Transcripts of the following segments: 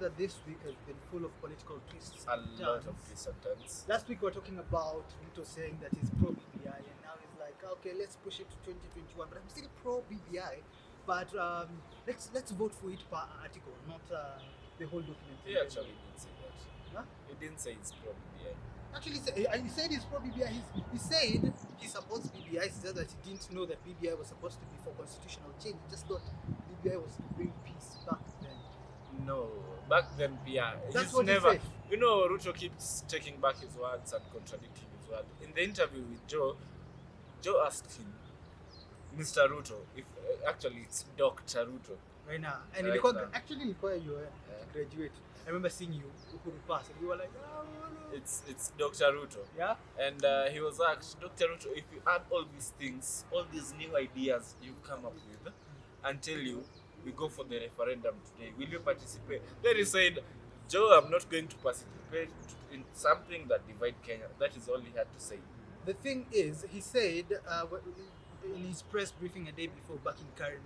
that this week has been full of political twists A and lot turns. of twists and turns. Last week we were talking about Ruto saying that he's pro BBI, and now he's like, okay, let's push it to 2021. But I'm still pro BBI. But let's vote for it per article, not the whole document. He actually didn't say that. Huh? He didn't say it's pro BBI. Actually, he said he's pro BBI. He said he supports BBI. He said that he didn't know that BBI was supposed to be for constitutional change. He just thought BBI was to bring peace back then. No, back then, yeah, That's he's what never. he said. You know, Ruto keeps taking back his words and contradicting his words. In the interview with Joe asked him, Mr. Ruto, if actually it's Dr. Ruto. Right now, and Right because now. actually before you were to graduate, I remember seeing you Uhuru pass, and you were like, oh, no. It's Dr. Ruto. Yeah. And he was asked, Dr. Ruto, if you add all these things, all these new ideas you've come up with, until we go for the referendum today, will you participate? Then he said, Joe, I'm not going to participate in something that divide Kenya. That is all he had to say. The thing is, he said in his press briefing a day before back in Karen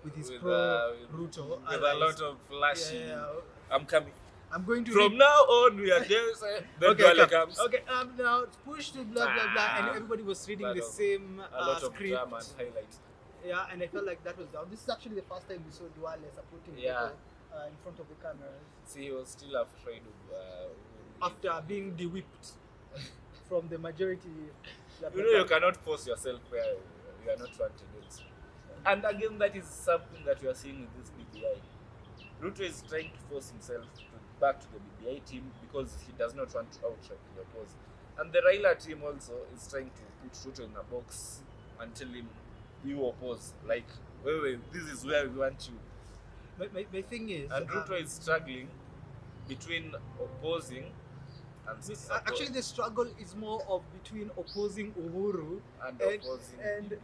with his pro Ruto, with a lot of flashing. Yeah. I'm coming. I'm going to From now on, we are there. Then okay, Dwale comes. Okay, now it's pushed to blah blah blah, and everybody was reading the same a lot of script. drama and highlights. Yeah, and I felt like that was down. This is actually the first time we saw Dwale supporting Yeah. people in front of the cameras. See, he was still afraid of. After being de-whipped from the majority. You know, you cannot force yourself where you are not wanted. And again, that is something that you are seeing with this BBI. Ruto is trying to force himself back to the BBI team because he does not want to outrightly oppose. And the Raila team also is trying to put Ruto in a box and tell him, you oppose. Like, wait, this is where we want you. My thing is... And Ruto is struggling between opposing and support. Actually, the struggle is more of between opposing Uhuru and opposing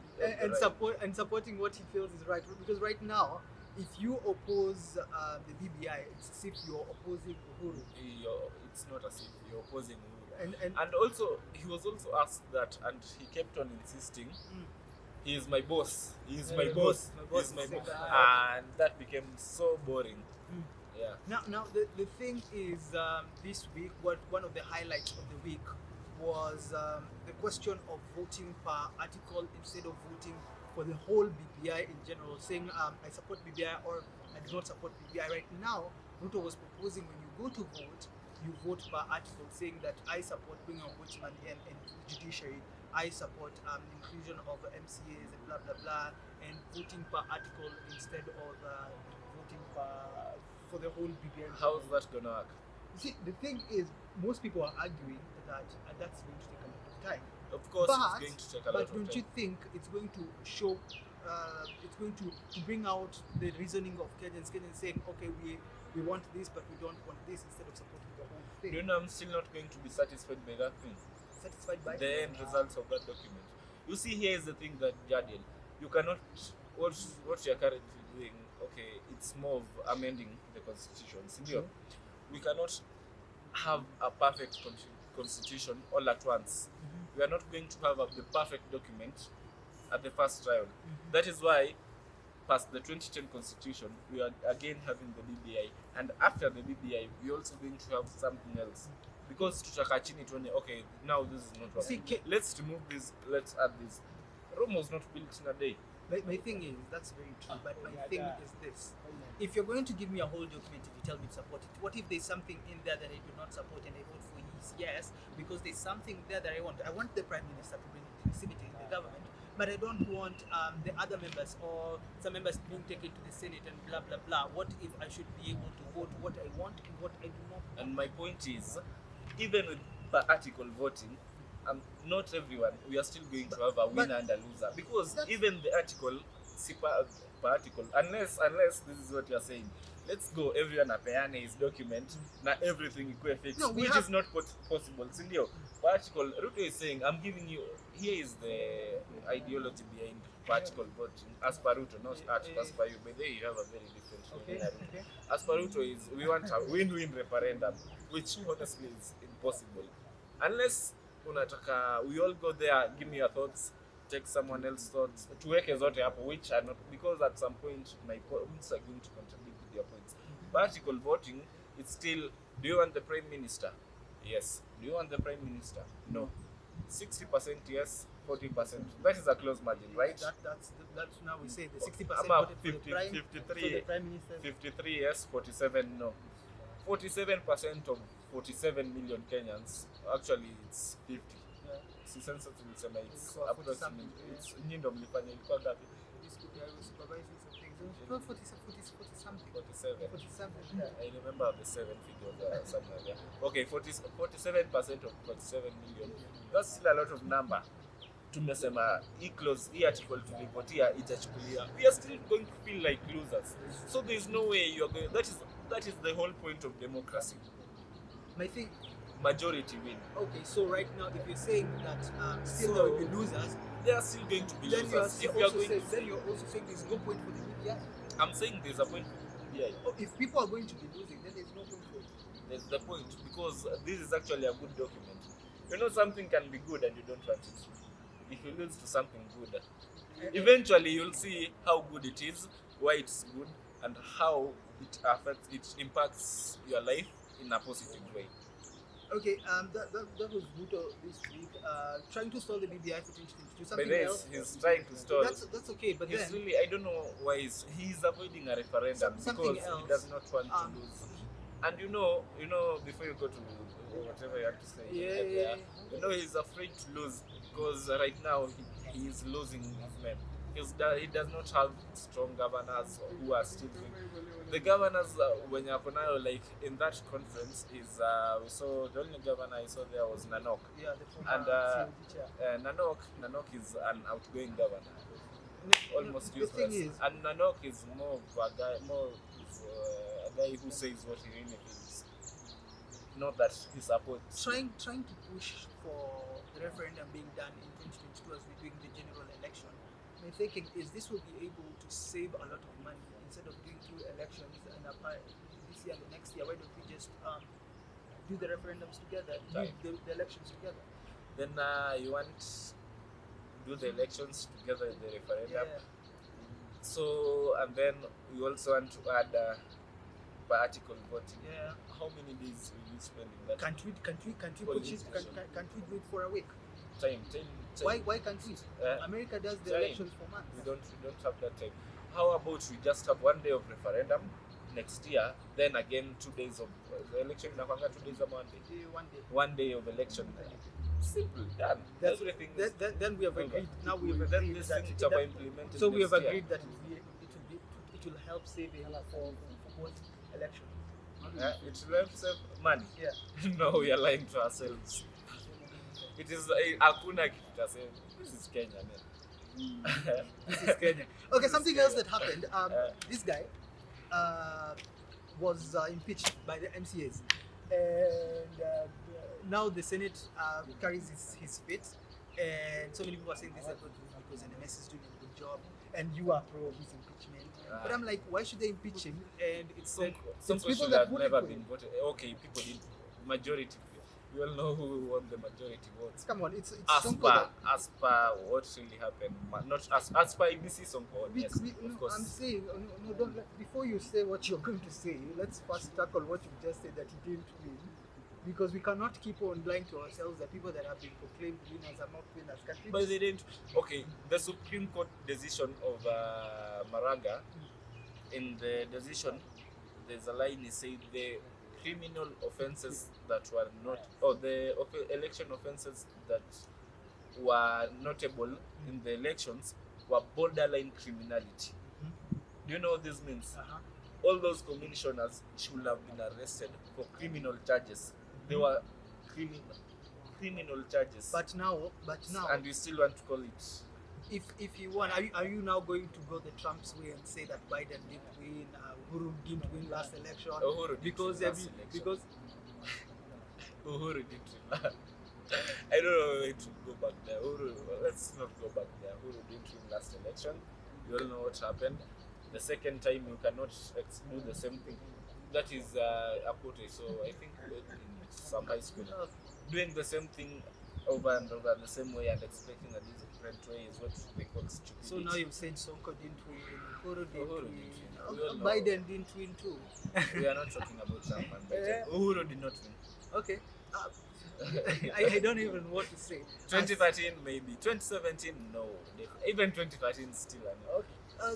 and supporting what he feels is right. Because right now, if you oppose the BBI, it's as if you're opposing Uhuru. It's not as if you're opposing Uhuru. And also, he was also asked that, and he kept on insisting, he is my boss. He is my boss. He is my boss. And that became so boring. Yeah. Now the thing is, this week, one of the highlights of the week was the question of voting per article instead of voting for the whole BBI in general, saying I support BBI or I do not support BBI. Right now, Ruto was proposing when you go to vote, you vote per article, saying that I support bringing ombudsman and judiciary, I support inclusion of MCAs and blah blah blah, and voting per article instead of voting for the whole BBI. How is that gonna work? You see, the thing is, most people are arguing that that's going to take a lot of time. Of course, it's going to take a lot of time. But don't you think it's going to show, it's going to bring out the reasoning of Kenyans saying, okay, we want this, but we don't want this, instead of supporting the whole thing? You know, I'm still not going to be satisfied by that thing. Satisfied by the end results of that document. You see, here is the thing that Jadiel, you cannot, what you're currently doing, okay, it's more of amending the constitution. We cannot have a perfect constitution all at once. We are not going to have the perfect document at the first trial. That is why, past the 2010 constitution, we are again having the BBI, and after the BBI, we're also going to have something else. Because tutaka chini tuone, okay, now this is not working. Let's remove this, let's add this. Rome was not built in a day. My thing is, that's very true, but my thing is this. If you're going to give me a whole document, if you tell me to support it, what if there's something in there that I do not support and I vote for yes, because there's something there that I want. I want the Prime Minister to bring inclusivity in the government, but I don't want the other members or some members being taken to the Senate and blah blah blah. What if I should be able to vote what I want and what I do not want? And my point is, even with per article voting, not everyone, we are still going to have a winner and a loser, because even the article, per article, unless this is what you are saying, let's go, everyone apeane his document, na everything equal fixed, which is not possible. Sindio, per article, Ruto is saying, I'm giving you, here is the ideology behind particle voting, as per Ruto, not as per you, but there you have a very different thing. As per Ruto is, we want a win-win referendum, which honestly is impossible. Unless unataka, we all go there, give me your thoughts, take someone else's thoughts, tuweke zote hapo, which are not, because at some point my points are going to contradict with your points. Particle voting, it's still, do you want the prime minister? Yes. Do you want the prime minister? No. 60% yes, 40%. That is a close margin, right? That's now we say the 60% About voted for the 50, prime, 53, so the prime minister. 53 yes, 47 no. 47% of 47 million Kenyans, actually it's 50. Yeah. Si census ilisema it's Ilikuwa 40 approximately, something, it's nyinyi ndo mlifanya ilikuwa ngapi? Supervising something. It was 40 something. 47. 40 something. Yeah. I remember the 7 figures somewhere there. Okay, 47% of 47 million. That's still a lot of number. Tumesema hii article tulivotia itachukulia. We are still going to feel like losers. So there is no way you are going. That is the whole point of democracy. My thing. Majority win. Okay, so right now, if you're saying that still there will be losers, they are still going to be then losers. you're also saying there's no point for the BBI. I'm saying there's a point for the BBI. Oh, if people are going to be losing, then there's no point for it. There's the point, because this is actually a good document. You know, something can be good and you don't want it. If you lose to something good, eventually you'll see how good it is, why it's good, and how it impacts your life in a positive way. Okay, that was Ruto this week, trying to stall the BBI for 2022. Something But else. he's trying to stall. That's okay, but he's then really, I don't know why he's avoiding a referendum because else, he does not want to lose. And you know, before you go to whatever you have to say, you know, he's afraid to lose because right now he is losing his men. He does not have strong governors who are still doing. The governors when you're like in that conference is we saw the only governor I saw there was Nanok. Yeah, the former Nanok is an outgoing governor, almost the useless. Thing is, and Nanok is more of a guy, a guy who says what he really feels, not that he supports. Trying to push for the referendum being done in 2022 as we're doing the general election. My thinking is this will be able to save a lot of money instead of doing 2 elections and apply this year and the next year. Why don't we just do the referendums together, do the elections together? Then you want do the elections together with the referendum. Yeah. So and then you also want to add per article voting. Yeah. How many days will you spend in that? Can't we do it for a week? Time. Why can't we? America does the elections for months. We don't have that time. How about we just have 1 day of referendum next year, then again 2 days of the election, 2 days of 1 day. 1 day. 1 day of election. Simple, done. Everything. Then we have agreed. Now we have agreed that so we have agreed that it will help save for both elections. It will help save money. Yeah. No, we are lying to ourselves. It is hakuna kitu cha save. This is Kenya, man. This is Kenya. Okay, something else that happened. This guy was impeached by the MCAs, and now the Senate carries his fate. And so many people are saying this is because NMS is doing a good job, and you are pro his impeachment. But I'm like, why should they impeach him? And it's Sonko people should that have voted never for been him. voted. Okay, people did majority. We all know who won the majority votes. Come on, it's As Sonko. as per what really happened, not as per ABC Sonko. Yes, of course. I'm saying, no, don't before you say what you're going to say, let's first tackle what you just said that he didn't win. Because we cannot keep on lying to ourselves that people that have been proclaimed winners are not winners. But they didn't. Okay, the Supreme Court decision of Maraga, in the decision, there's a line that says the criminal offences that were not, or the election offences that were notable in the elections were borderline criminality. Do you know what this means? All those commissioners should have been arrested for criminal charges. They were criminal charges. But now, and we still want to call it. If you want, are you now going to go the Trump's way and say that Biden didn't win, Uhuru didn't win last election? Uhuru because Uhuru didn't win. I don't know where to go back there. Let's not go back there. Uhuru didn't win last election. You all know what happened. The second time you cannot do the same thing. That is Apote. So I think in some high school, doing the same thing over and over the same way and expecting a different different ways, what they call stupidity. So now you've said Sonko didn't win, Uhuru didn't Uhuru win, didn't win. We all know. Biden didn't win too. We are not talking about Trump and Biden. Uhuru did not win. Okay. I don't even know what to say. 2013 maybe. 2017 no. Even 2013 still a no. Okay.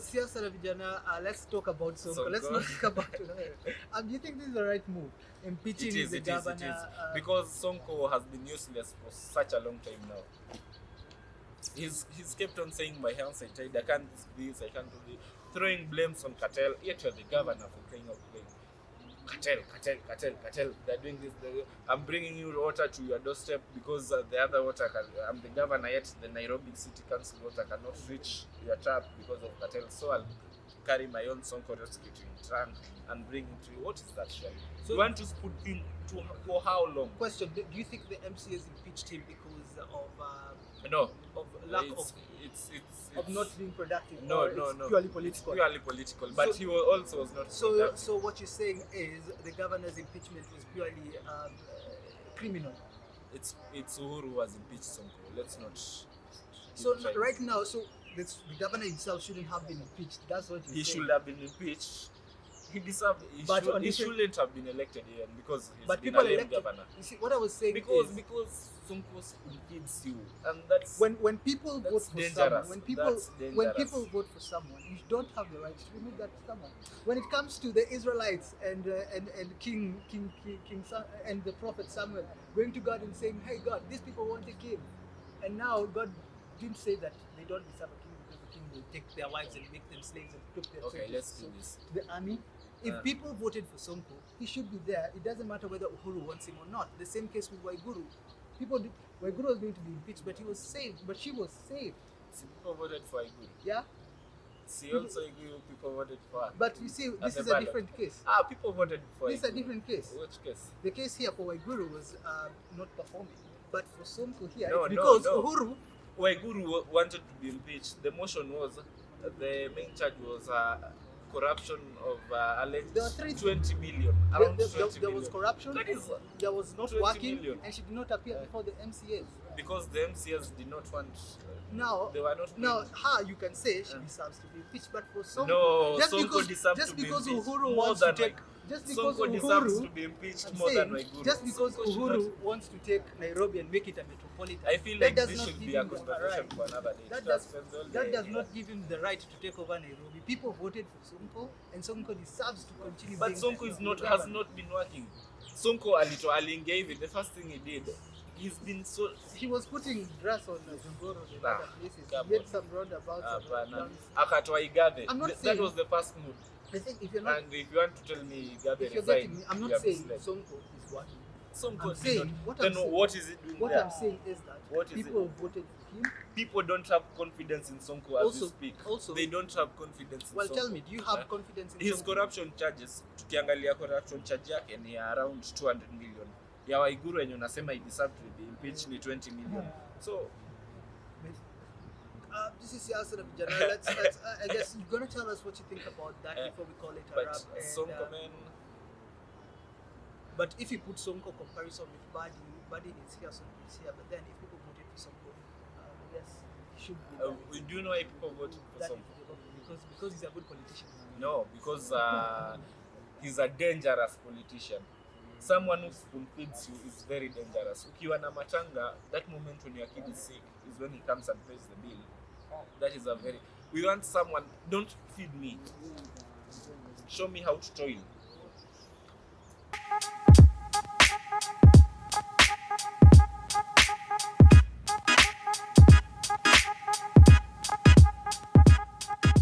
Siasa na Vijana, let's talk about Sonko. Let's not talk about do you think this is the right move? Impeaching the governor? Because Sonko has been useless for such a long time now. He's kept on saying my hands are tied, I can't do this, I can't do this. Throwing blames on cartel, yet you're the governor for crying out loud. Cartel, they're doing this. I'm bringing you water to your doorstep because the other water, I'm the governor, yet the Nairobi City Council water cannot reach your tap because of cartel. So I'll carry my own Sonko rescue to in trunk and bring it to you. What is that, Shell? So you want to put him to for how long? Question: do you think the MCAs impeached him because of No, of lack it's of not being productive? No, Purely political. It's purely political. But So- he also was not. productive. So what you're saying is the governor's impeachment was purely criminal. It's Uhuru who was impeached Sonko. Let's not. So right now, the governor himself shouldn't have been impeached. That's what you're He saying. should have been impeached. He deserved. But on He different- shouldn't have been elected here because he's But been people a lame elected. governor. You see, what I was saying Because is Sonko impedes you, and that's when people vote that's for dangerous. someone, when That's dangerous. people vote for someone, you don't have the right to remove that someone. When it comes to the Israelites and King and the prophet Samuel going to God and saying, "Hey God, these people want a king," and now God didn't say that they don't deserve a king because the king will take their wives and make them slaves and put their Okay, soldiers. let's do So this. the army. If people voted for Sonko, he should be there. It doesn't matter whether Uhuru wants him or not. The same case with Waiguru. Waiguru was going to be impeached, but he was saved. But she was saved. See, people voted for Iguru. Yeah. See, also Iguru, people voted for her. But you see, this the is a ballot. different case. People voted for This is a Iguru. different case. Which case? The case here for Waiguru was not performing. But for Sonko here, No, it's because no. Uhuru. Waiguru wanted to be impeached. The motion was, the main charge was corruption of alleged There were three 20 million. Around There 20 was million. corruption. That is There was not 20 working, million. and she did not appear before the MCAs. Because the MCS did not want. Now, They were not. Now, her, you can say she deserves to be impeached, but for Sonko, No, just Sonko because, deserves just to be because impeached Uhuru more wants to than take, just because Sonko deserves to Uhuru, be impeached I'm more than saying, Waiguru. just because Sonko should Uhuru not- wants to take Nairobi and make it a metropolitan, I feel that like does this not should give be a him the conversation right. for another day. That Just does, spends all that day does here. not give him the right to take over Nairobi. People voted for Sonko, and Sonko deserves to continue. But being Sonko is the not governor. has not been working. Sonko gave it. The first thing he did, he's been so. He was putting grass on Zongoro and Nah, other places. come He made on. some roundabouts. and roundabouts. Akatoa Igabe. I'm not That saying- was the first move. I think if you're not, And if you want to tell me Igabe if you're resigned, getting me, I'm you not are saying misled. Sonko is working. Sonko I'm did saying- not- what then I'm saying- what is it doing What there? I'm saying is that What is people it? voted for him. People don't have confidence in Sonko as Also- we speak. also- They don't have confidence in Well, Sonko. tell me, do you have Eh? confidence in His Sonko? corruption charges, tukiangalia corruption charge yake ni around 200 million. Ya Waiguru yenye unasema he deserved to be impeached ni 20 million. So This is Siasa na Vijana. Let's I guess you're gonna tell us what you think about that before we call it a but wrap. And, Sonko man, but if you put Sonko comparison with Badi is here, Sonko is here. But then if people voted for Sonko, yes, he should be. we do know why people voted for that Sonko. because he's a good politician. No, because he's a dangerous politician. Someone who spoon feeds you is very dangerous. Ukiwa na matanga, that moment when your kid is sick is when he comes and pays the bill. That is a very. We want someone. Don't feed me. Show me how to toil.